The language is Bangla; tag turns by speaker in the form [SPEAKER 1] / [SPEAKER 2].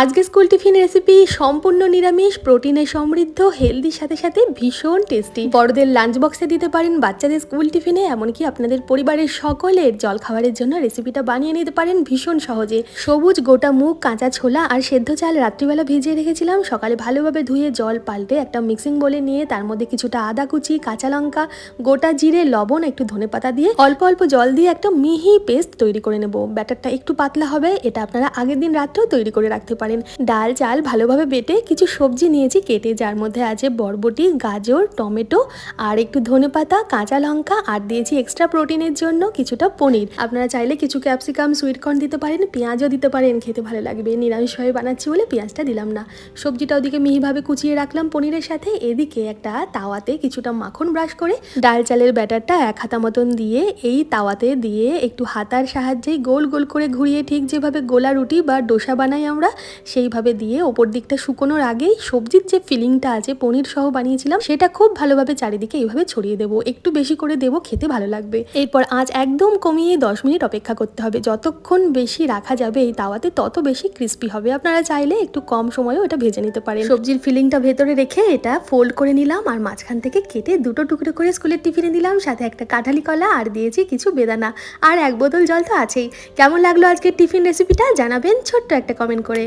[SPEAKER 1] আজকে স্কুল টিফিন রেসিপি সম্পূর্ণ নিরামিষ, প্রোটিনে সমৃদ্ধ, হেলদির সাথে সাথে ভীষণ টেস্টি। বড়দের লাঞ্চ বক্সে দিতে পারেন, বাচ্চাদের স্কুল টিফিনে, এমনকি আপনাদের পরিবারের সকলের জলখাবারের জন্য রেসিপিটা বানিয়ে নিতে পারেন ভীষণ সহজে। সবুজ গোটা মুগ, কাঁচা ছোলা আর সেদ্ধ চাল রাত্রিবেলা ভিজিয়ে রেখেছিলাম। সকালে ভালোভাবে ধুয়ে জল পাল্টে একটা মিক্সিং বোলে নিয়ে তার মধ্যে কিছুটা আদা কুচি, কাঁচা লঙ্কা, গোটা জিরে, লবণ, একটু ধনেপাতা দিয়ে অল্প অল্প জল দিয়ে একটা মিহি পেস্ট তৈরি করে নেব। ব্যাটারটা একটু পাতলা হবে, এটা আপনারা আগের দিন রাত্রেও তৈরি করে রাখতে পারেন। ডাল চাল ভালোভাবে বেটে কিছু সবজি নিয়েছি কেটে, যার মধ্যে আছে বরবটি, গাজর, টমেটো আর একটু ধনেপাতা, কাঁচা লঙ্কা, আর দিয়েছি এক্সট্রা প্রোটিনের জন্য কিছুটা পনির। আপনারা চাইলে কিছু ক্যাপসিকাম, সুইটকর্ন দিতে পারেন, পেঁয়াজও দিতে পারেন, খেতে ভালো লাগবে। নিরামিষভাবে বানাচ্ছি বলে পেঁয়াজটা দিলাম না। সবজিটা ওদিকে মিহিভাবে কুচিয়ে রাখলাম পনিরের সাথে। এদিকে একটা তাওয়াতে কিছুটা মাখন ব্রাশ করে ডাল চালের ব্যাটারটা এক হাতা মতন দিয়ে এই তাওয়াতে দিয়ে একটু হাতার সাহায্যে গোল গোল করে ঘুরিয়ে, ঠিক যেভাবে গোলা রুটি বা ডোসা বানাই আমরা সেইভাবে দিয়ে ওপর দিকটা শুকোনোর আগেই সবজির যে ফিলিংটা আছে পনির সহ বানিয়েছিলাম সেটা খুব ভালোভাবে চারিদিকে এইভাবে ছড়িয়ে দেবো। একটু বেশি করে দেবো, খেতে ভালো লাগবে। এরপর আঁচ একদম কমিয়ে 10 মিনিট অপেক্ষা করতে হবে। যতক্ষণ বেশি রাখা যাবে এই তাওয়াতে তত বেশি ক্রিস্পি হবে। আপনারা চাইলে একটু কম সময়েও এটা ভেজে নিতে পারেন। সবজির ফিলিংটা ভেতরে রেখে এটা ফোল্ড করে নিলাম আর মাঝখান থেকে কেটে দুটো টুকরো করে স্কুলের টিফিনে দিলাম। সাথে একটা কাঁঠালি কলা আর দিয়েছি কিছু বেদানা আর 1 বোতল জল তো আছেই। কেমন লাগলো আজকের টিফিন রেসিপিটা জানাবেন ছোট্ট একটা কমেন্ট করে।